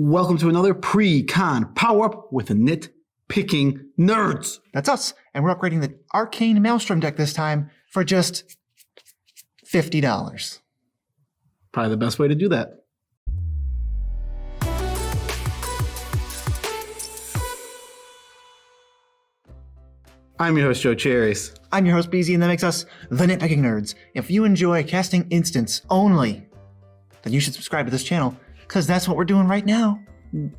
Welcome to another pre-con power-up with the Nitpicking nerds. That's us, and we're upgrading the Arcane Maelstrom deck this time for just $50. Probably the best way to do that. I'm your host, Joe Cherries. I'm your host, BZ, and that makes us the Nitpicking Nerds. If you enjoy casting instants only, then you should subscribe to this channel, because that's what we're doing right now.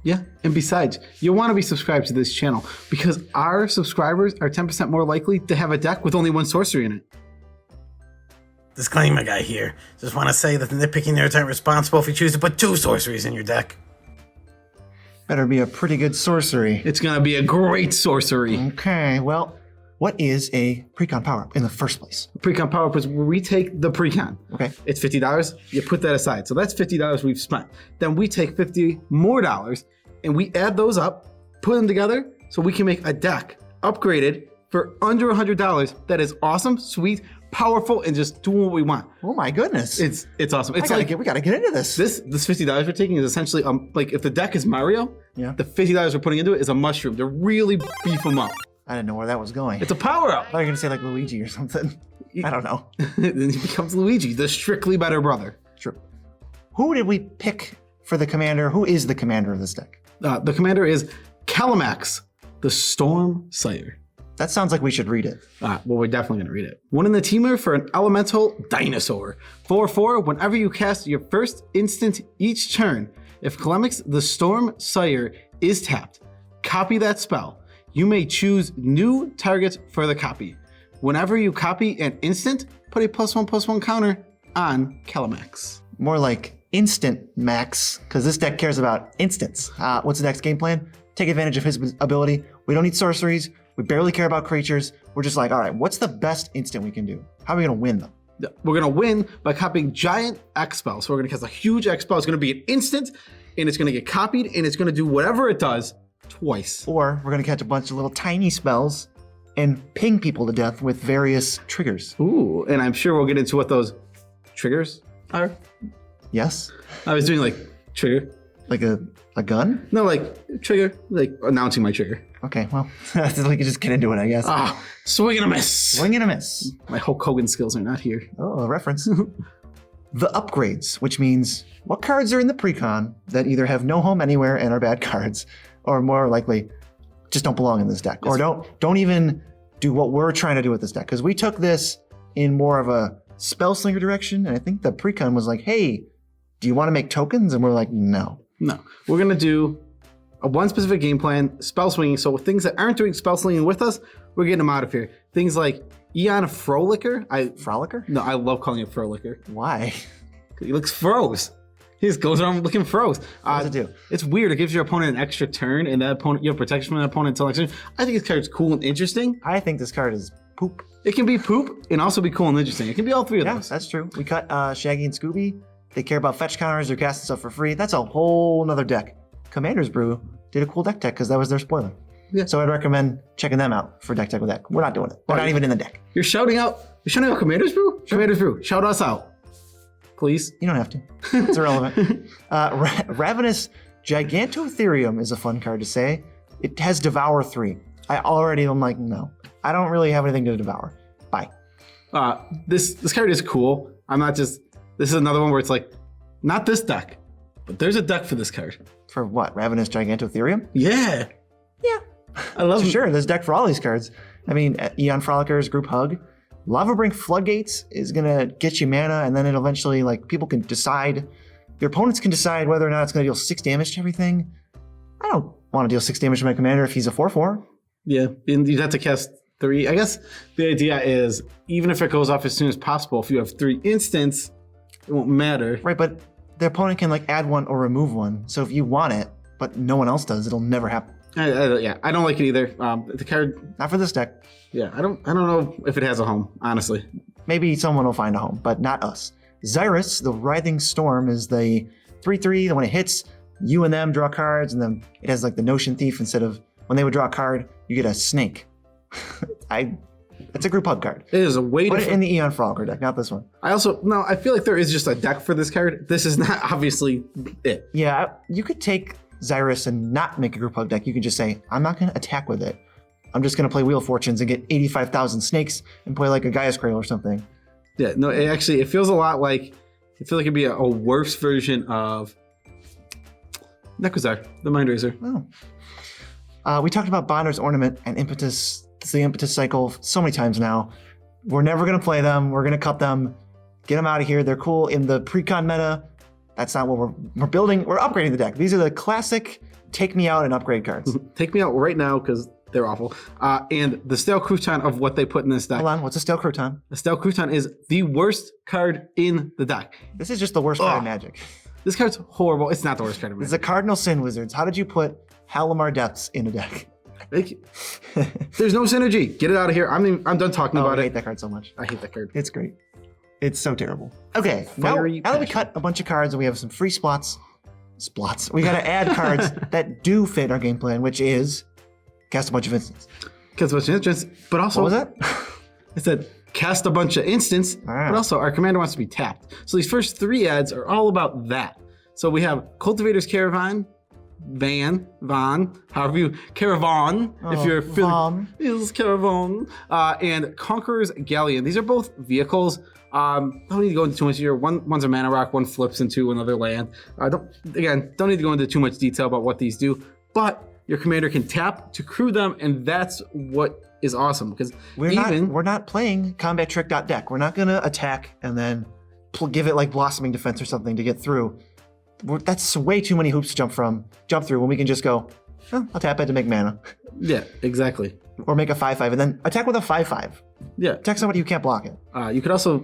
Yeah, and besides, you want to be subscribed to this channel because our subscribers are 10% more likely to have a deck with only one sorcery in it. Disclaimer guy here. Just want to say that the Nitpicking Nerds aren't responsible if you choose to put 2 sorceries in your deck. Better be a pretty good sorcery. It's going to be a great sorcery. Okay, well, what is a precon power-up in the first place? Precon power-up is where we take the precon. Okay. It's $50. You put that aside. So that's $50 we've spent. Then we take $50 more and we add those up, put them together so we can make a deck upgraded for under $100 that is awesome, sweet, powerful, and just doing what we want. Oh my goodness. It's awesome. It's we gotta get into this. This $50 we're taking is essentially like if the deck is Mario, yeah, the $50 we're putting into it is a mushroom to really beef them up. I didn't know where that was going. It's a power-up. I thought you were gonna say like Luigi or something. I don't know. Then he becomes Luigi, the strictly better brother. True. Who did we pick for the commander? Who is the commander of this deck? The commander is Kalamax, the Stormsire. That sounds like we should read it. Well, we're definitely going to read it. One in the temur for an elemental dinosaur. 4/4, whenever you cast your first instant each turn, if Kalamax the Stormsire is tapped, copy that spell. You may choose new targets for the copy. Whenever you copy an instant, put a +1/+1 counter on Kalamax. More like instant max, because this deck cares about instants. What's the next game plan? Take advantage of his ability. We don't need sorceries. We barely care about creatures. We're just like, all right, what's the best instant we can do? How are we going to win them? We're going to win by copying giant X spell. So we're going to cast a huge X spell. It's going to be an instant, and it's going to get copied, and it's going to do whatever it does twice. Or we're going to catch a bunch of little tiny spells and ping people to death with various triggers. Ooh, and I'm sure we'll get into what those triggers are. Yes? I was doing like trigger. Like a gun? No, like trigger, like announcing my trigger. Okay, well, we can just get into it, I guess. Swing and a miss. Swing and a miss. My Hulk Hogan skills are not here. Oh, a reference. The upgrades, which means what cards are in the precon that either have no home anywhere and are bad cards, or more likely just don't belong in this deck, or don't even do what we're trying to do with this deck. Because we took this in more of a spell slinger direction, and I think the precon was like, hey, do you want to make tokens? And we're like, no. No, we're going to do a one specific game plan, spell swinging. So things that aren't doing spell slinging with us, we're getting them out of here. Things like Eon Frolicker. Frolicker? No, I love calling it Frolicker. Why? He looks froze. He just goes around looking froze. What does it do? It's weird. It gives your opponent an extra turn, and that opponent, you have protection from that opponent until next turn. I think this card's cool and interesting. I think this card is poop. It can be poop and also be cool and interesting. It can be all three of those. That's true. We cut Shaggy and Scooby. They care about fetch counters. They're casting stuff for free. That's a whole nother deck. Commander's Brew did a cool deck tech because that was their spoiler. Yeah. So I'd recommend checking them out for deck tech with that. We're not doing it. We're not even in the deck. You're shouting out Commander's Brew? Sure. Commander's Brew. Shout us out. Please. You don't have to. It's irrelevant. Ravenous Gigantotherium is a fun card to say. It has Devour 3. I'm like, no. I don't really have anything to devour. Bye. This card is cool. This is another one where it's like, not this deck, but there's a deck for this card. For what? Ravenous Gigantotherium? Yeah. Yeah. I love it. Sure, there's deck for all these cards. I mean, Eon Frolicker's Group Hug. Lava Brink Floodgates is going to get you mana, and then it eventually, people can decide, your opponents can decide whether or not it's going to deal 6 damage to everything. I don't want to deal 6 damage to my commander if he's a 4/4. Yeah, and you'd have to cast 3. I guess the idea is, even if it goes off as soon as possible, if you have 3 instants, it won't matter. Right, but the opponent can add 1 or remove 1. So if you want it, but no one else does, it'll never happen. I don't like it either. The card, not for this deck. Yeah, I don't know if it has a home, honestly. Maybe someone will find a home, but not us. Xyrus, the Writhing Storm, is the 3/3 that when it hits, you and them draw cards, and then it has the Notion Thief instead of when they would draw a card, you get a snake. It's a group hug card. It is a way to put it in the Eon Frogger deck, not this one. I feel like there is just a deck for this card. This is not obviously it. Yeah, you could take Xyrus and not make a group hug deck, you can just say, I'm not going to attack with it. I'm just going to play Wheel of Fortunes and get 85,000 snakes and play like a Gaia's Cradle or something. Yeah, no, it feels a lot like, I feel like it'd be a worse version of Necrozar, the Mind Razor. Oh. We talked about Bonder's Ornament and Impetus, the Impetus cycle so many times now. We're never going to play them. We're going to cut them, get them out of here. They're cool in the Precon meta. That's not what we're building. We're upgrading the deck. These are the classic take me out and upgrade cards. Take me out right now because they're awful. And the Stale Crouton of what they put in this deck. Hold on, what's a Stale Crouton? The Stale Crouton is the worst card in the deck. This is just the worst card in Magic. This card's horrible. It's not the worst card in Magic. It's the Cardinal Sin Wizards. How did you put Halimar Depths in a deck? There's no synergy. Get it out of here. I'm done talking about it. I hate that card so much. I hate that card. It's great. It's so terrible. Okay, now that we cut a bunch of cards and we have some free spots, we got to add cards that do fit our game plan, which is cast a bunch of instants. Cast a bunch of instants, but also... What was that? It said cast a bunch of instants, but also our commander wants to be tapped. So these first 3 ads are all about that. So we have Cultivator's Caravan, Caravan, if you're feeling is Caravan, and Conqueror's Galleon. These are both vehicles. Don't need to go into too much here. One's a mana rock, one flips into another land. Don't need to go into too much detail about what these do, but your commander can tap to crew them, and that's what is awesome because we're not playing combat trick deck. We're not gonna attack and then give it like Blossoming Defense or something to get through. That's way too many hoops to jump through when we can just go, I'll tap it to make mana. Yeah, exactly. Or make a 5/5 and then attack with a 5/5. Yeah. Attack somebody who can't block it.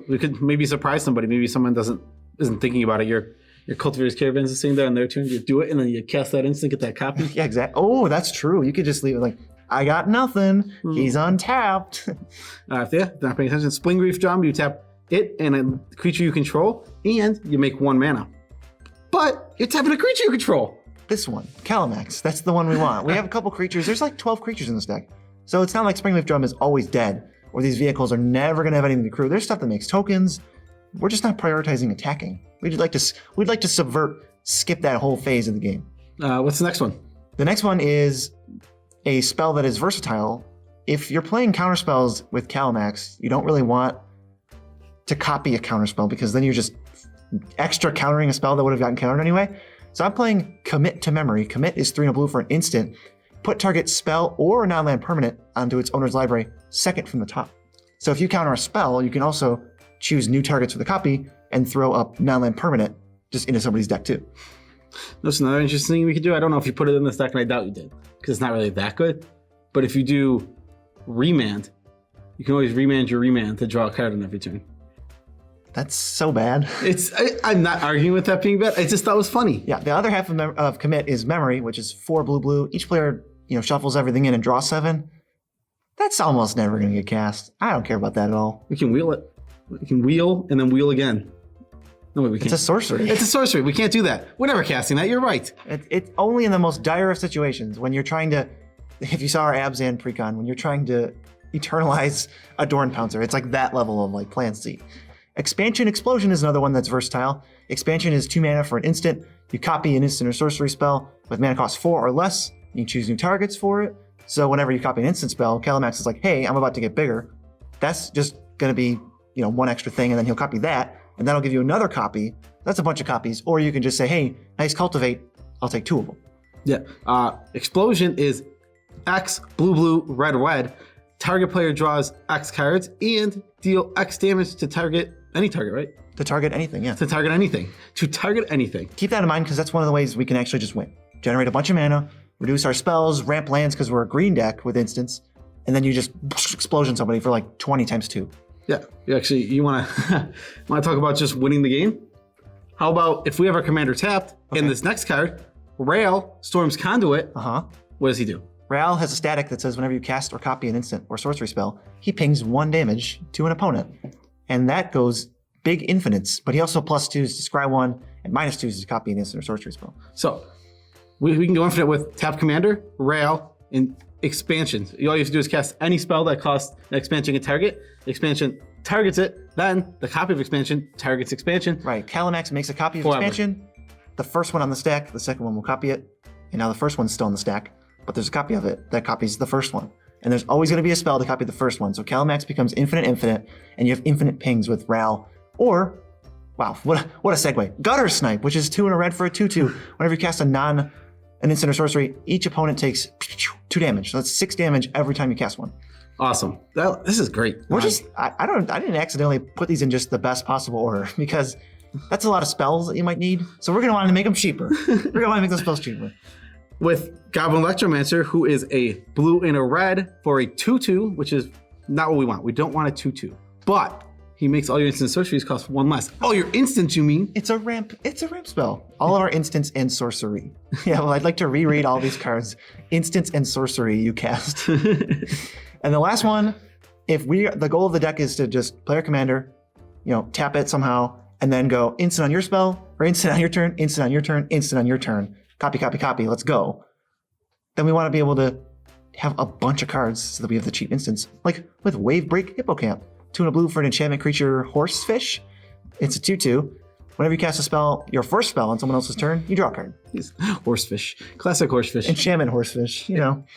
We could maybe surprise somebody. Maybe someone isn't thinking about it. Your Cultivator's Caravan is sitting there on their turn. You do it and then you cast that instant, get that copy. Yeah, exactly. Oh, that's true. You could just leave it like, I got nothing. He's untapped. Not paying attention. Spling Reef Drum, you tap it and a creature you control, and you make 1 mana. But you're tapping a creature you control. This one, Kalamax, that's the one we want. We have a couple creatures. There's like 12 creatures in this deck. So it's not like Springleaf Drum is always dead, or these vehicles are never going to have anything to crew. There's stuff that makes tokens. We're just not prioritizing attacking. We'd like to skip that whole phase of the game. What's the next one? The next one is a spell that is versatile. If you're playing counterspells with Kalamax, you don't really want to copy a counterspell because then you're just extra countering a spell that would have gotten countered anyway. So I'm playing Commit to Memory. Commit is 3 and a blue for an instant. Put target spell or non-land permanent onto its owner's library, second from the top. So if you counter a spell, you can also choose new targets for the copy and throw up non-land permanent just into somebody's deck too. That's another interesting thing we could do. I don't know if you put it in this deck, and I doubt you did, because it's not really that good. But if you do Remand, you can always remand your Remand to draw a card on every turn. That's so bad. I'm not arguing with that being bad. I just thought it was funny. Yeah, the other half of Commit is Memory, which is 4 blue. Each player, shuffles everything in and draws 7. That's almost never going to get cast. I don't care about that at all. We can wheel it. We can wheel and then wheel again. No, wait, we can't. It's a sorcery. It's a sorcery. We can't do that. We're never casting that. You're right. It's only in the most dire of situations when you're trying to, if you saw our Abzan Precon, when you're trying to eternalize a Dorn Pouncer, it's like that level of like Plan C. Expansion Explosion is another one that's versatile. Expansion is 2 mana for an instant. You copy an instant or sorcery spell with mana cost 4 or less. You can choose new targets for it. So whenever you copy an instant spell, Kalamax is like, hey, I'm about to get bigger. That's just going to be, 1 extra thing, and then he'll copy that, and that'll give you another copy. That's a bunch of copies. Or you can just say, hey, nice Cultivate. I'll take 2 of them. Yeah. Explosion is X, blue, red. Target player draws X cards and deal X damage to any target, right? To target anything, yeah. To target anything. Keep that in mind, because that's one of the ways we can actually just win. Generate a bunch of mana, reduce our spells, ramp lands because we're a green deck with instants, and then you just explosion somebody for like 20 times 2. Yeah, you want to talk about just winning the game? How about if we have our commander tapped, and this next card, Rail, Storm's Conduit, what does he do? Rail has a static that says whenever you cast or copy an instant or sorcery spell, he pings 1 damage to an opponent. And that goes big infinites, but he also +2s to scry 1 and -2s to copy an instant or sorcery spell. So we can go infinite with tap commander, Rail, and expansion. All you have to do is cast any spell that costs an expansion and target. The expansion targets it, then the copy of expansion targets expansion. Right, Kalamax makes a copy of expansion. The first one on the stack, the second one will copy it. and now the first one's still in the stack, but there's a copy of it that copies the first one. And there's always going to be a spell to copy the first one. So Kalamax becomes infinite, and you have infinite pings with Ral. Or, wow, what a segue. Gutter Snipe, which is 2 and a red for a 2/2. Whenever you cast an instant or sorcery, each opponent takes 2 damage. So that's 6 damage every time you cast one. Awesome. This is great. We're just, I didn't accidentally put these in just the best possible order because that's a lot of spells that you might need. So we're going to want to make them cheaper. We're going to want to make those spells cheaper. With Goblin Electromancer, who is a blue and a red for a 2/2, which is not what we want. We don't want a 2/2. But he makes all your instant sorceries cost 1 less. All your instants, you mean? It's a ramp spell. All of our instants and sorcery. Yeah, well, I'd like to reread all these cards. Instants and sorcery you cast. And the last one, the goal of the deck is to just play our commander, tap it somehow, and then go instant on your spell, or instant on your turn, instant on your turn, instant on your turn. Copy, copy, copy, let's go. Then we want to be able to have a bunch of cards so that we have the cheap instants. Like with Wave Break Hippocamp. 2 and a blue for an enchantment creature, Horsefish. It's a 2/2. Whenever you cast a spell, your first spell on someone else's turn, you draw a card. Horsefish. Classic Horsefish. Enchantment Horsefish,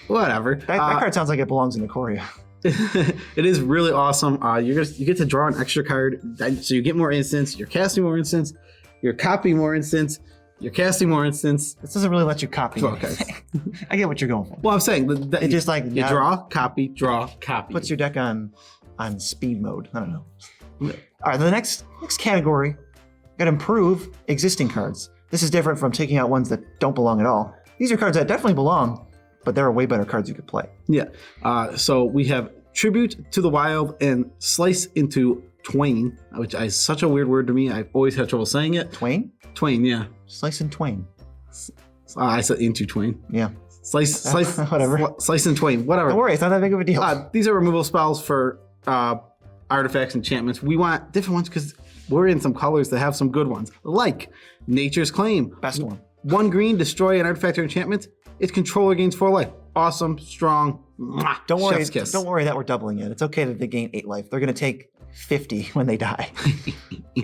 Whatever. That card sounds like it belongs in Ikoria. It is really awesome. You get to draw an extra card, so you get more instants, you're casting more instants, you're copying more instants, you're casting more instants. This doesn't really let you copy. Okay. I get what you're going for. Well, I'm saying it just like you draw, copy, draw, copy. Puts your deck on speed mode. I don't know. All right, the next category, got to improve existing cards. This is different from taking out ones that don't belong at all. These are cards that definitely belong, but there are way better cards you could play. Yeah. So we have Tribute to the Wild and Slice into Twain, which is such a weird word to me. I've always had trouble saying it. Twain? Twain, yeah. Slice and Twain. I said into Twain. Yeah. Slice, whatever. Slice and Twain, whatever. Don't worry, it's not that big of a deal. These are removal spells for artifacts, enchantments. We want different ones because we're in some colors that have some good ones, like Nature's Claim. Best one. 1 green, destroy an artifact or enchantment. Its controller gains 4 life. Awesome, strong. Don't worry. Chef's kiss. Don't worry that we're doubling it. It's okay that they gain 8 life. They're gonna take 50 when they die.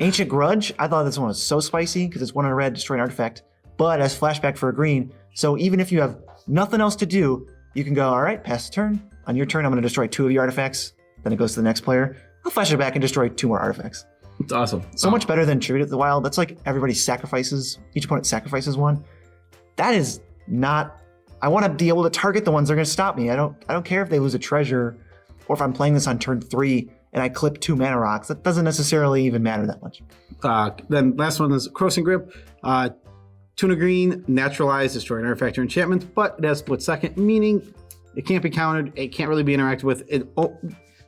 Ancient Grudge. I thought this one was so spicy because it's 1 in a red, destroy an artifact, but as flashback for a green. So even if you have nothing else to do, you can go, all right, pass the turn. On your turn, I'm gonna destroy 2 of your artifacts. Then it goes to the next player. I'll flash it back and destroy 2 more artifacts. It's awesome. So much better than Tribute to the Wild. That's like everybody sacrifices, each opponent sacrifices 1. That is not, I want to be able to target the ones that are going to stop me. I don't care if they lose a treasure or if I'm playing this on turn 3 and I clip 2 mana rocks. That doesn't necessarily even matter that much. Then last one is Crossing Grip. Tuna green, naturalize, destroy an artifact or enchantment, but it has split second, meaning it can't be countered. It can't really be interacted with.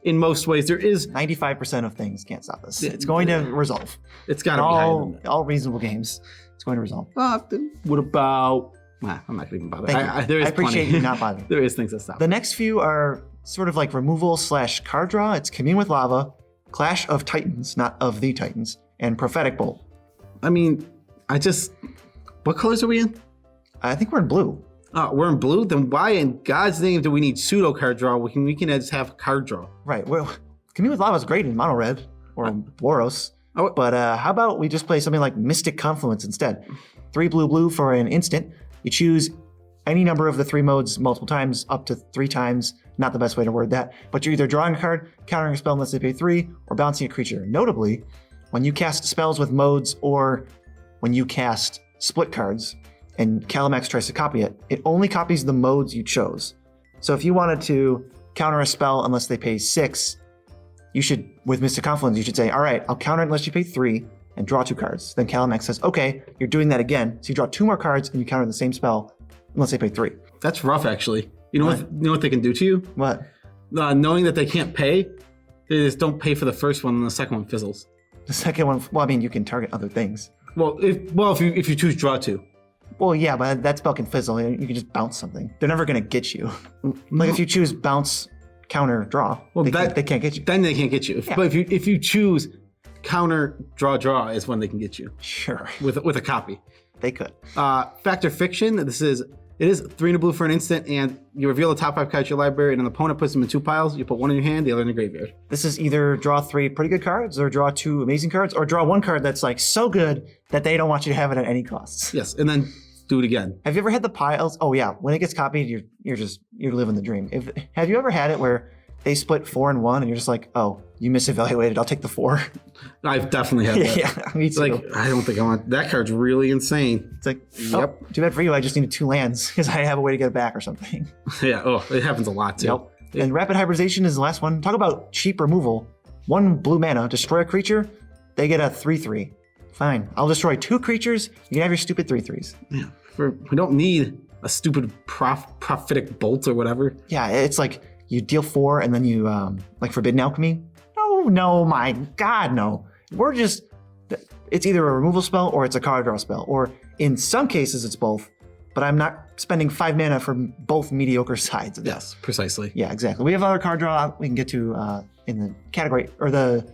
In most ways, there is 95% of things can't stop this. It's going to resolve. It's got to be higher than that. All reasonable games. It's going to resolve. What about? I'm not going to even bother. I appreciate you not bothering. There is things that stop. The next few are sort of like removal / card draw. It's Commune with Lava, Clash of Titans, not of the Titans, and Prophetic Bolt. I mean, what colors are we in? I think we're in blue. We're in blue? Then why in God's name do we need pseudo card draw? We can just have card draw. Right. Well, Commune with Lava is great in mono red or Boros. But how about we just play something like Mystic Confluence instead? 3 blue for an instant. You choose any number of the 3 modes multiple times, up to 3 times. Not the best way to word that. But you're either drawing a card, countering a spell unless they pay 3, or bouncing a creature. Notably, when you cast spells with modes or when you cast split cards, and Kalamax tries to copy it, it only copies the modes you chose. So if you wanted to counter a spell unless they pay 6, you should, with Mystic Confluence, you should say, all right, I'll counter it unless you pay 3 and draw 2 cards. Then Kalamax says, okay, you're doing that again. So you draw 2 more cards and you counter the same spell unless they pay 3. That's rough, actually. You know what they can do to you? What? Knowing that they can't pay, they just don't pay for the first one and the second one fizzles. The second one, well, I mean, you can target other things. Well, if you choose draw 2. Well, yeah, but that spell can fizzle. You can just bounce something. They're never going to get you. Like if you choose bounce, counter, draw, they can't get you. Then they can't get you. Yeah. But if you choose counter, draw is when they can get you. Sure. With a copy. They could. Factor Fiction. It is 3 and a blue for an instant, and you reveal the top 5 cards of your library, and an opponent puts them in 2 piles. You put 1 in your hand, the other in the graveyard. This is either draw 3 pretty good cards, or draw 2 amazing cards, or draw 1 card that's like so good that they don't want you to have it at any costs. Yes, and then do it again. Have you ever had the piles? Oh yeah, when it gets copied, you're living the dream. Have you ever had it where they split 4 and 1, and you're just like, oh, you misevaluated. I'll take the 4. I've definitely had that. Yeah, me too. Like, I don't think I want that card's really insane. It's like, Yep. oh, too bad for you. I just needed 2 lands because I have a way to get it back or something. Yeah. Oh, it happens a lot too. Yep. And rapid hybridization is the last one. Talk about cheap removal. 1 blue mana, destroy a creature. They get a 3/3. Fine. I'll destroy 2 creatures. You can have your stupid 3/3s. Yeah. We don't need a stupid prophetic bolt or whatever. Yeah, it's like you deal 4 and then you like Forbidden Alchemy. No, my God, no. We're just, it's either a removal spell or it's a card draw spell, or in some cases it's both. But I'm not spending 5 mana for both mediocre sides of this. Yes, precisely. Yeah, exactly. We have other card draw we can get to in the category or the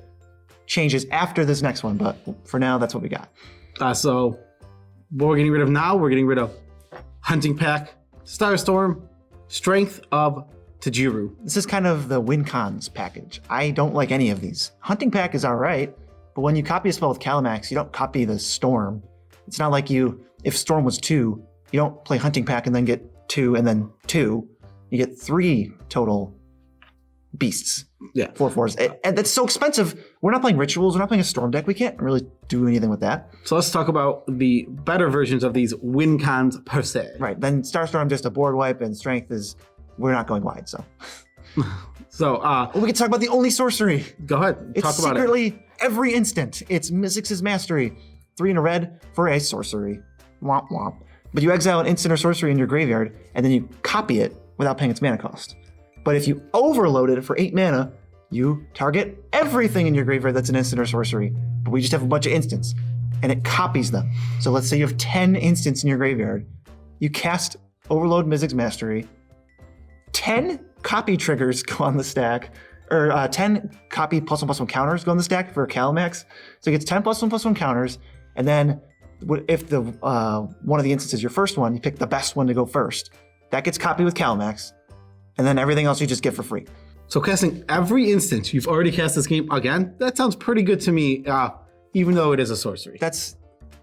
changes after this next one, but for now, that's what we got. So what we're getting rid of now, we're getting rid of Hunting Pack, Starstorm, Strength of Tajiru. This is kind of the win cons package. I don't like any of these. Hunting Pack is all right, but when you copy a spell with Kalamax, you don't copy the Storm. It's not like if Storm was 2, you don't play Hunting Pack and then get 2 and then 2. You get 3 total beasts. Yeah. 4/4s. And that's so expensive. We're not playing rituals. We're not playing a Storm deck. We can't really do anything with that. So let's talk about the better versions of these win cons per se. Right. Then Starstorm just a board wipe, and Strength is, we're not going wide, so. So we can talk about the only sorcery. Go ahead. It's Talk about secretly every instant. It's Mizzix's Mastery. 3 in a red for a sorcery. Womp womp. But you exile an instant or sorcery in your graveyard, and then you copy it without paying its mana cost. But if you overload it for 8 mana, you target everything in your graveyard that's an instant or sorcery. But we just have a bunch of instants, and it copies them. So let's say you have 10 instants in your graveyard. You cast Overload Mizzix's Mastery. 10 copy triggers go on the stack, or 10 copy +1/+1 counters go on the stack for Kalamax. So it gets 10 +1/+1 counters, and then if the one of the instances is your first one, you pick the best one to go first. That gets copied with Kalamax, and then everything else you just get for free. So casting every instant you've already cast this game again, that sounds pretty good to me, even though it is a sorcery.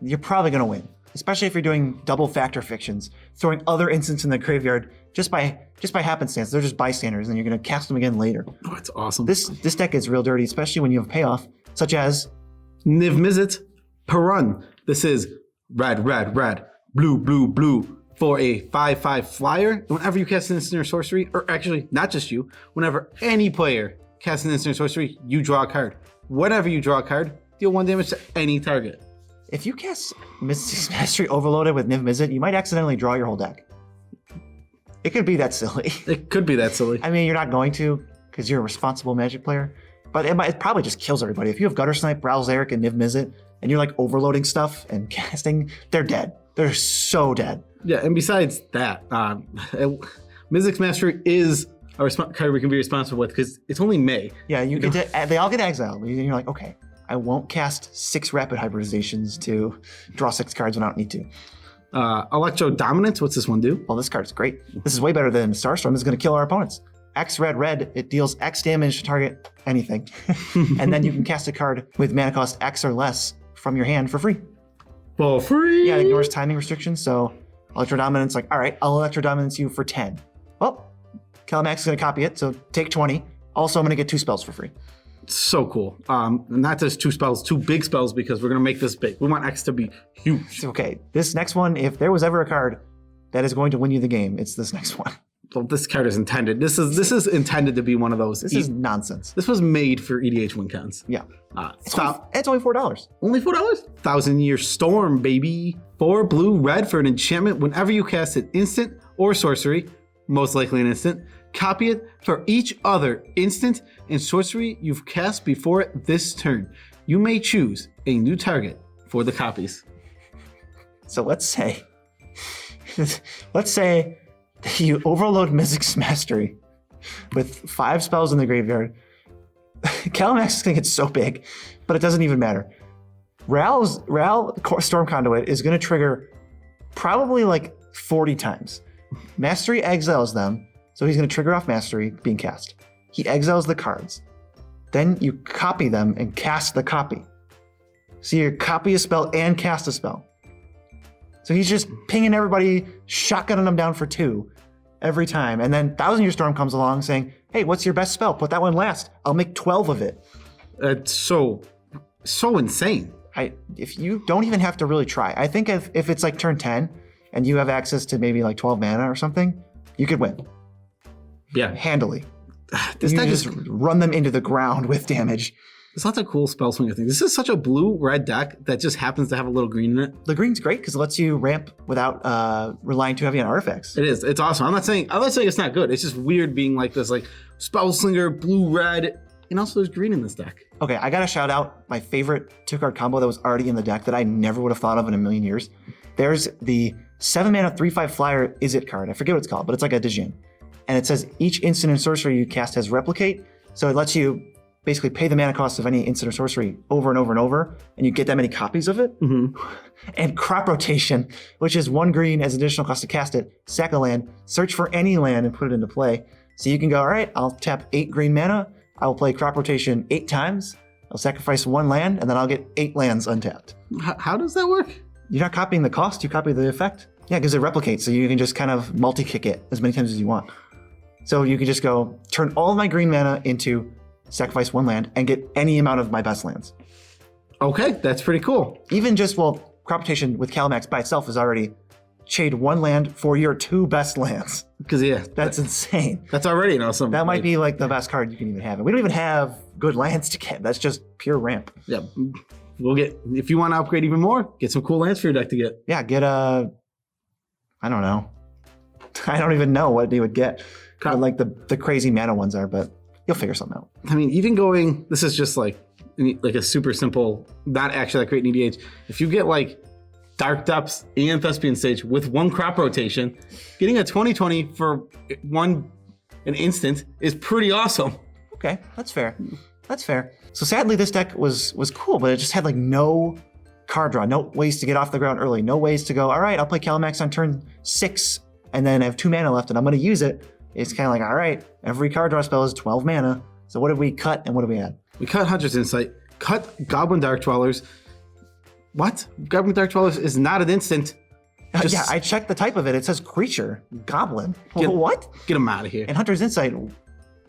You're probably gonna win, especially if you're doing double factor fictions, throwing other instants in the graveyard just by happenstance. They're just bystanders, and you're gonna cast them again later. Oh, it's awesome. This deck is real dirty, especially when you have payoff, such as Niv Mizzet Precon. This is red, blue, blue for a 5/5 flyer. Whenever you cast an instant or sorcery, or actually not just you, whenever any player casts an instant or sorcery, you draw a card. Whenever you draw a card, deal 1 damage to any target. if you cast Mizzix's Mastery overloaded with Niv Mizzet, you might accidentally draw your whole deck. It could be that silly. It could be that silly. I mean, you're not going to because you're a responsible Magic player, but it probably just kills everybody. If you have Gutter Snipe, Browse Eric, and Niv Mizzet, and you're like overloading stuff and casting, they're dead. They're so dead. Yeah, and besides that, Mizzix's Mastery is a card we can be responsible with because it's only May. Yeah, they all get exiled. And you're like, okay, I won't cast 6 rapid hybridizations to draw 6 cards when I don't need to. Electro Dominance, what's this one do? Well, this card's great. This is way better than Starstorm. This is going to kill our opponents. X red, it deals X damage to target anything. And then you can cast a card with mana cost X or less from your hand for free. For free? Yeah, it ignores timing restrictions. So Electro Dominance, like, all right, I'll Electro Dominance you for 10. Well, Kalamax is going to copy it, so take 20. Also, I'm going to get 2 spells for free. So cool. Not just 2 spells, 2 big spells, because we're going to make this big. We want X to be huge. Okay, this next one, if there was ever a card that is going to win you the game, it's this next one. Well, this card is intended. This is intended to be one of those. This is nonsense. This was made for EDH win cons. Yeah. It's only $4. Only $4? 1,000-Year Storm, baby. 4 blue, red for an enchantment. Whenever you cast an instant or sorcery, most likely an instant, copy it for each other instant and sorcery you've cast before this turn. You may choose a new target for the copies. So let's say you overload Mizzix's Mastery with 5 spells in the graveyard. Kalamax is going to get so big, but it doesn't even matter. Ral Storm Conduit is going to trigger probably like 40 times. Mastery exiles them, so he's going to trigger off Mastery being cast. He exiles the cards. Then you copy them and cast the copy. So you copy a spell and cast a spell. So he's just pinging everybody, shotgunning them down for 2 every time. And then Thousand Year Storm comes along saying, hey, what's your best spell? Put that one last. I'll make 12 of it. It's so insane. If you don't even have to really try. I think if it's like turn 10 and you have access to maybe like 12 mana or something, you could win. Yeah. Handily. This deck just run them into the ground with damage. There's lots of cool spell swinger things. This is such a blue-red deck that just happens to have a little green in it. The green's great because it lets you ramp without relying too heavy on artifacts. It is. It's awesome. I'm not saying it's not good. It's just weird being like this, like spell slinger, blue-red, and also there's green in this deck. Okay, I gotta shout out my favorite 2-card combo that was already in the deck that I never would have thought of in a million years. There's the 7-mana 3/5 flyer Is It card. I forget what it's called, but it's like a Digian. And it says each instant and sorcery you cast has replicate. So it lets you basically pay the mana cost of any instant or sorcery over and over and over, and you get that many copies of it. Mm-hmm. And crop rotation, which is 1 green as additional cost to cast it, sack a land, search for any land and put it into play. So you can go, all right, I'll tap 8 green mana, I will play crop rotation 8 times, I'll sacrifice 1 land, and then I'll get 8 lands untapped. How does that work? You're not copying the cost, you copy the effect. Yeah, because it replicates, so you can just kind of multi-kick it as many times as you want. So you can just go, turn all of my green mana into sacrifice 1 land and get any amount of my best lands. Okay, that's pretty cool. Even just, crop rotation with Kalamax by itself is already trade 1 land for your 2 best lands. Because That's insane. That's already awesome. That might be like the best card you can even have. And we don't even have good lands to get. That's just pure ramp. Yeah, we'll get, if you want to upgrade even more, get some cool lands for your deck to get. Yeah, get I don't know. I don't even know what you would get. What, like the crazy mana ones are, but you'll figure something out. I mean, even going, this is just like a super simple, not actually that great in EDH. If you get like Dark Depths and Thespian Stage with 1 crop rotation, getting a 20/20 for an instant is pretty awesome. Okay, that's fair. That's fair. So sadly, this deck was cool, but it just had like no card draw, no ways to get off the ground early, no ways to go, all right, I'll play Kalamax on turn 6, and then I have 2 mana left, and I'm going to use it. It's kind of like, all right, every card draw spell is 12 mana. So what did we cut and what did we add? We cut Hunter's Insight, cut Goblin Dark Dwellers. What? Goblin Dark Dwellers is not an instant. Yeah, I checked the type of it. It says creature, goblin. What? Get them out of here. In Hunter's Insight,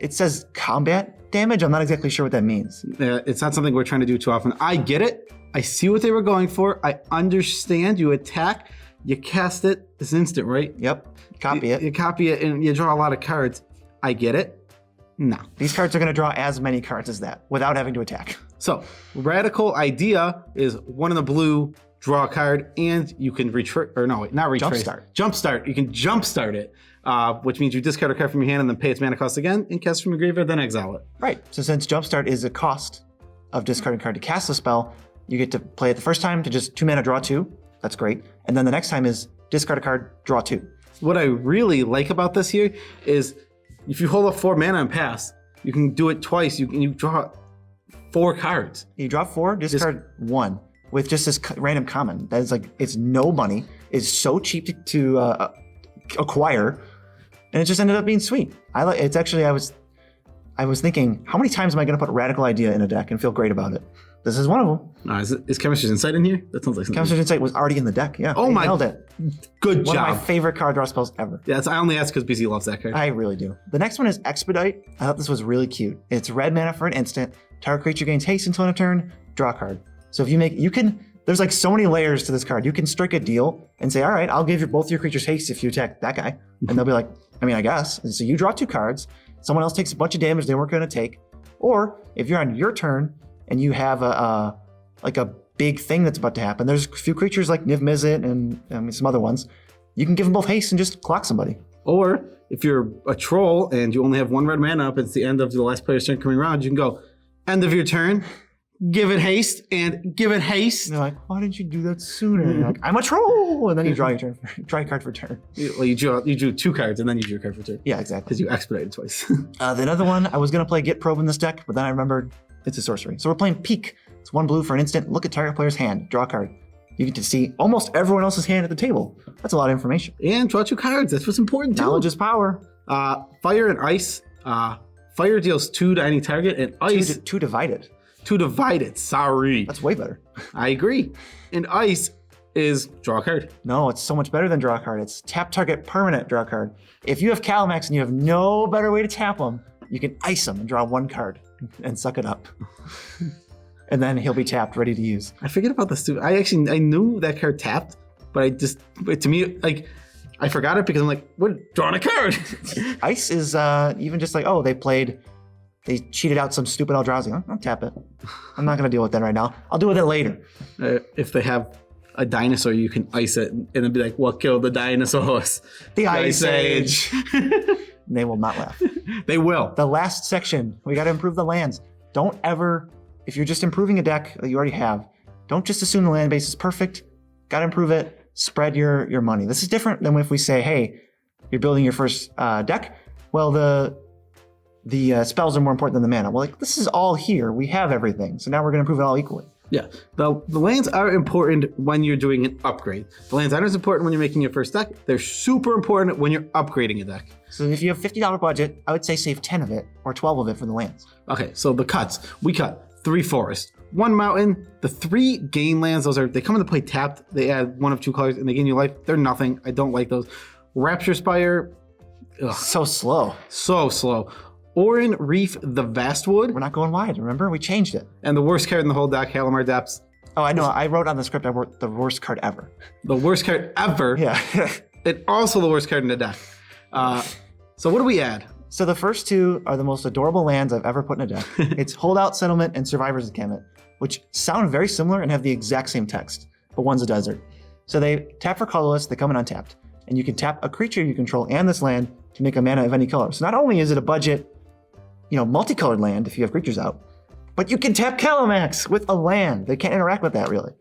it says combat damage. I'm not exactly sure what that means. It's not something we're trying to do too often. I get it. I see what they were going for. I understand. You attack, you cast it. It's instant, right? Yep. Copy it. You copy it and you draw a lot of cards. I get it. No. These cards are going to draw as many cards as that without having to attack. So, radical idea is 1 in the blue, draw a card, and you can jumpstart. You can jumpstart it, which means you discard a card from your hand and then pay its mana cost again, and cast it from your graveyard, then exile it. Right. So since jumpstart is a cost of discarding a card to cast the spell, you get to play it the first time to just 2 mana, draw 2. That's great. And then the next time is discard a card, draw 2. What I really like about this here is if you hold up 4 mana and pass, you can do it twice. You draw 4 cards. You draw 4, discard 1 with just this random common. That is like, it's no money. It's so cheap to acquire, and it just ended up being sweet. It's actually, I was thinking, how many times am I going to put a radical idea in a deck and feel great about it? This is one of them. Is Chemistry's Insight in here? That sounds like something. Chemistry's Insight was already in the deck. Yeah. Oh my! Nailed it. Good job. One of my favorite card draw spells ever. Yeah, I only asked because BC loves that card. I really do. The next one is Expedite. I thought this was really cute. It's red mana for an instant. Target creature gains haste until end of turn. Draw a card. So if you can. There's like so many layers to this card. You can strike a deal and say, all right, I'll give both your creatures haste if you attack that guy, and they'll be like, I mean, I guess. And so you draw 2 cards. Someone else takes a bunch of damage they weren't going to take. Or if you're on your turn and you have a big thing that's about to happen, there's a few creatures like Niv Mizzet and some other ones. You can give them both haste and just clock somebody. Or if you're a troll and you only have 1 red mana up, it's the end of the last player's turn coming around, you can go, end of your turn, give it haste, and give it haste. And they're like, why didn't you do that sooner? And you're like, I'm a troll! And then you draw your turn, draw a card for turn. Well, you drew 2 cards and then you drew a card for turn. Yeah, exactly. Because you expedited twice. The other one, I was going to play Get Probe in this deck, but then I remembered it's a sorcery. So we're playing Peek. It's 1 blue for an instant. Look at target player's hand. Draw a card. You get to see almost everyone else's hand at the table. That's a lot of information. And draw 2 cards. That's what's important too. Knowledge is power. Fire and ice. Fire deals 2 to any target, and ice... 2 divided. 2 divided. Sorry. That's way better. I agree. And ice is draw a card. No, it's so much better than draw a card. It's tap target permanent, draw a card. If you have Kalamax and you have no better way to tap him, you can ice him and draw one card and suck it up. And then he'll be tapped, ready to use. I forget about this too. I knew that card tapped, but to me, like, I forgot it because I'm like, we're drawing a card. Ice is even just like, they cheated out some stupid Eldrazi. I'll tap it. I'm not going to deal with that right now. I'll deal with it later. If they have a dinosaur, you can ice it and then be like, what killed the dinosaurs? The Ice Age. They will not laugh. They will. The last section, we got to improve the lands. Don't ever, if you're just improving a deck that you already have, don't just assume the land base is perfect. Got to improve it. Spread your money. This is different than if we say, hey, you're building your first deck. Well, the spells are more important than the mana. Well, like, this is all here. We have everything. So now we're going to improve it all equally. Yeah. The lands are important when you're doing an upgrade. The lands aren't as important when you're making your first deck. They're super important when you're upgrading a deck. So if you have $50 budget, I would say save 10 of it or 12 of it for the lands. Okay, so the cuts. We cut 3 forest, 1 mountain, the 3 gain lands. They come into play tapped. They add 1 of 2 colors and they gain you life. They're nothing. I don't like those. Rapture Spire. Ugh, So slow. so slow. Orin Reef the Vastwood. We're not going wide. Remember, we changed it. And the worst card in the whole deck, Halimar Depths. Oh, I know. I wrote on the script, I wrote the worst card ever. The worst card ever. Yeah. And also the worst card in the deck. So what do we add? So the first 2 are the most adorable lands I've ever put in a deck. It's Holdout Settlement and Survivor's Encampment, which sound very similar and have the exact same text, but one's a desert. So they tap for colorless, they come in untapped. And you can tap a creature you control and this land to make a mana of any color. So not only is it a budget, multicolored land if you have creatures out, but you can tap Kalamax with a land. They can't interact with that really.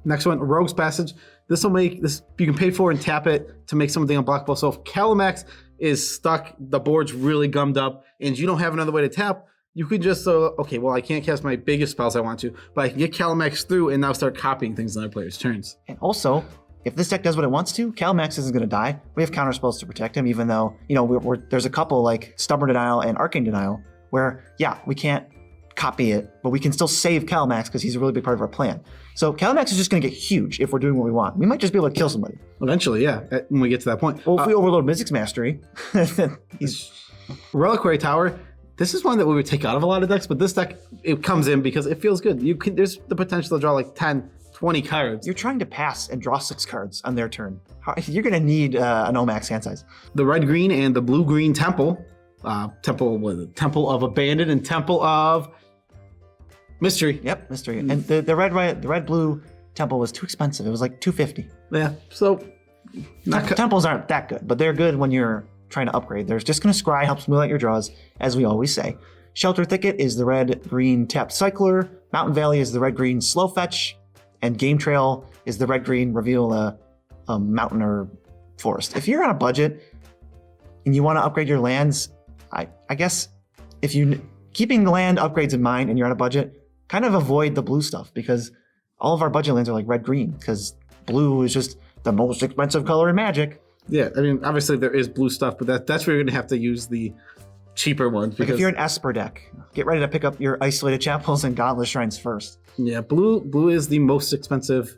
Next one, Rogue's Passage. This will make this, you can pay for and tap it to make something unblockable. So if Kalamax is stuck, the board's really gummed up, and you don't have another way to tap, you could just, okay, well, I can't cast my biggest spells I want to, but I can get Kalamax through and now start copying things on other players' turns. And also, if this deck does what it wants to, Kalamax isn't going to die. We have counter spells to protect him, even though, there's a couple like Stubborn Denial and Arcane Denial where, yeah, we can't copy it, but we can still save Kalamax because he's a really big part of our plan. So Kalamax is just going to get huge if we're doing what we want. We might just be able to kill somebody. Eventually, yeah, when we get to that point. Well, if we overload Mystic's Mastery, he's... Reliquary Tower. This is one that we would take out of a lot of decks, but this deck, it comes in because it feels good. There's the potential to draw like 10, 20 cards. You're trying to pass and draw 6 cards on their turn. You're going to need an Omax hand size. The red-green and the blue-green Temple. Temple of Abandon and Temple of Mystery. Yep, Mystery. And the red-blue Temple was too expensive. It was like $250. Yeah, so... Temples aren't that good, but they're good when you're trying to upgrade. There's just going to scry, helps smooth out your draws, as we always say. Shelter Thicket is the red-green tapped cycler. Mountain Valley is the red-green slow fetch. And Game Trail is the red-green reveal a mountain or forest. If you're on a budget and you want to upgrade your lands, I guess if you keeping the land upgrades in mind and you're on a budget, kind of avoid the blue stuff because all of our budget lands are like red-green because blue is just the most expensive color in Magic. Yeah, I mean, obviously there is blue stuff, but that's where you're going to have to use the cheaper ones. Like if you're an Esper deck, get ready to pick up your Isolated Chapels and Godless Shrines first. Yeah, blue is the most expensive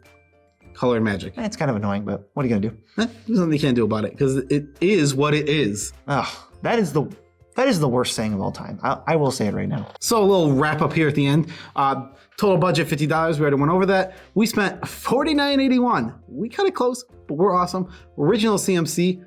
color in Magic. It's kind of annoying, but what are you going to do? There's nothing you can do about it because it is what it is. Oh, that is the worst saying of all time. I will say it right now. So a little wrap up here at the end. Total budget $50. We already went over that. We spent $49.81. We cut it close, but we're awesome. Original CMC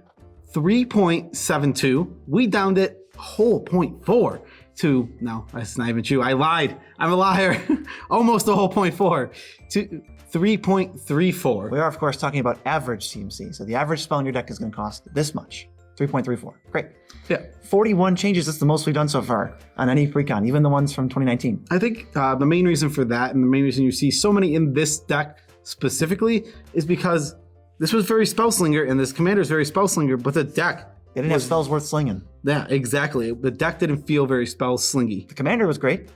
3.72. We downed it a whole 0.4 to, no, that's not even true. I lied. I'm a liar. Almost a whole 0.4 to 3.34. We are, of course, talking about average CMC. So the average spell in your deck is going to cost this much. 3.34. Great. Yeah. 41 changes. That's the most we've done so far on any precon, even the ones from 2019. I think the main reason for that and the main reason you see so many in this deck specifically is because this was very Spellslinger and this commander is very Spellslinger, but the deck... They didn't have spells worth slinging. Yeah, exactly. The deck didn't feel very Spellslingy. The commander was great.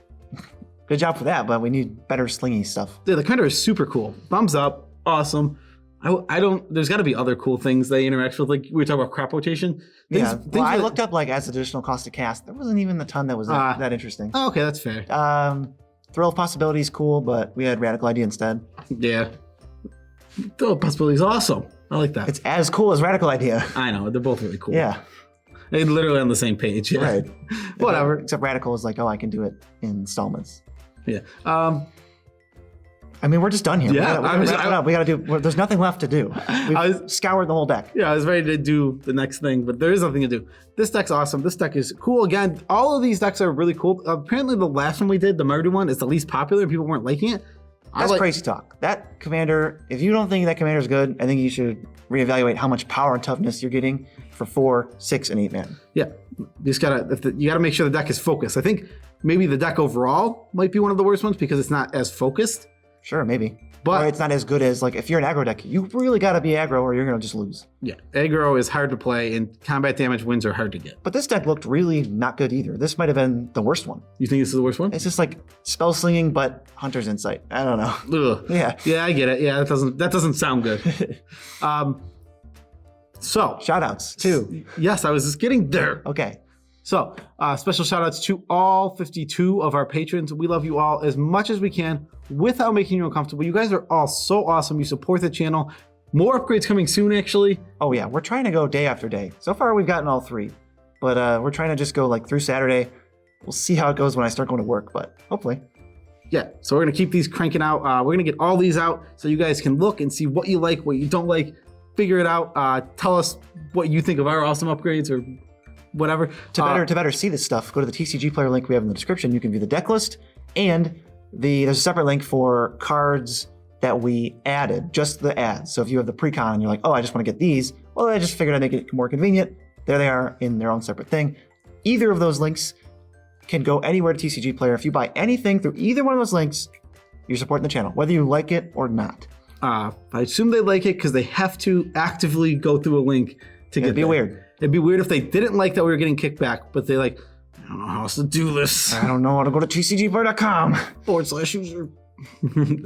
Good job for that, but we need better slingy stuff. Yeah, the commander is super cool. Thumbs up. Awesome. I don't. There's got to be other cool things they interact with. Like we were talking about crop rotation. I looked up like as additional cost to cast. There wasn't even a ton that was that interesting. Oh, okay, that's fair. Thrill of Possibility is cool, but we had Radical Idea instead. Yeah. The possibility is awesome. I like that. It's as cool as Radical Idea. I know, they're both really cool. Yeah. They're literally on the same page. Yeah. Right. Whatever. Except Radical is like, oh, I can do it in installments. Yeah. I mean, we're just done here. Yeah, we gotta wrap it up. We gotta do. There's nothing left to do. We've scoured the whole deck. Yeah, I was ready to do the next thing, but there is nothing to do. This deck's awesome. This deck is cool. Again, all of these decks are really cool. Apparently, the last one we did, the Murder one, is the least popular and people weren't liking it. That's crazy talk. That commander, if you don't think that commander is good, I think you should reevaluate how much power and toughness you're getting for 4, 6, and 8 man. Yeah, you just gotta make sure the deck is focused. I think maybe the deck overall might be one of the worst ones because it's not as focused. Sure, maybe. But or it's not as good as, like, if you're an aggro deck, you really gotta be aggro or you're gonna just lose. Yeah, aggro is hard to play and combat damage wins are hard to get. But this deck looked really not good either. This might have been the worst one. You think this is the worst one? It's just like spell slinging, but Hunter's Insight. I don't know. Ugh. Yeah, I get it. Yeah, that doesn't sound good. So shout outs too. Yes, I was just getting there. Okay. So special shout outs to all 52 of our patrons. We love you all as much as we can without making you uncomfortable. You guys are all so awesome. You support the channel. More upgrades coming soon, actually. Oh yeah, we're trying to go day after day. So far we've gotten all 3, but we're trying to just go like through Saturday. We'll see how it goes when I start going to work, but hopefully. Yeah, so we're gonna keep these cranking out. We're gonna get all these out so you guys can look and see what you like, what you don't like, figure it out. Tell us what you think of our awesome upgrades or whatever. To better see this stuff, go to the TCG player link we have in the description. You can view the deck list, and there's a separate link for cards that we added, just the ads. So if you have the Precon and you're like, oh, I just want to get these, well, I just figured I'd make it more convenient. There they are in their own separate thing. Either of those links can go anywhere to TCG player. If you buy anything through either one of those links, you're supporting the channel, whether you like it or not. I assume they like it because they have to actively go through a link to get It'd be there. weird. It'd be weird if they didn't like that we were getting kickback, but they like, I don't know how else to do this. I don't know how to go to tcgplayer.com. /user.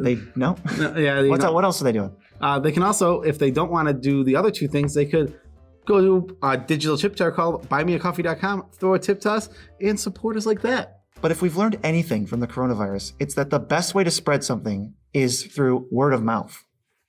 They no. Yeah. What else are they doing? They can also, if they don't want to do the other two things, they could go to a digital tip to our call, buymeacoffee.com, throw a tip to us, and support us like that. But if we've learned anything from the coronavirus, it's that the best way to spread something is through word of mouth.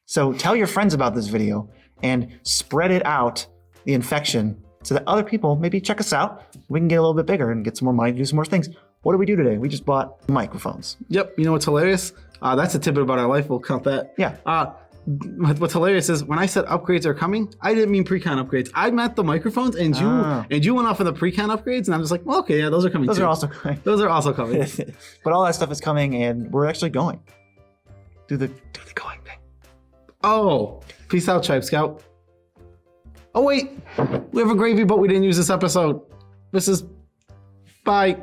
So tell your friends about this video and spread it out, the infection, so that other people maybe check us out. We can get a little bit bigger and get some more money to do some more things. What did we do today? We just bought microphones. Yep. You know what's hilarious? That's a tidbit about our life. We'll count that. Yeah. What's hilarious is when I said upgrades are coming, I didn't mean Precon upgrades. I meant the microphones, and you went off on the Precon upgrades, and I'm just like, well, okay, yeah, those are coming too. Those are also coming. Those are also coming. But all that stuff is coming, and we're actually going. Do the going thing. Oh, peace out, Tribe Scout. Oh wait, we have a gravy, but we didn't use this episode. Bye.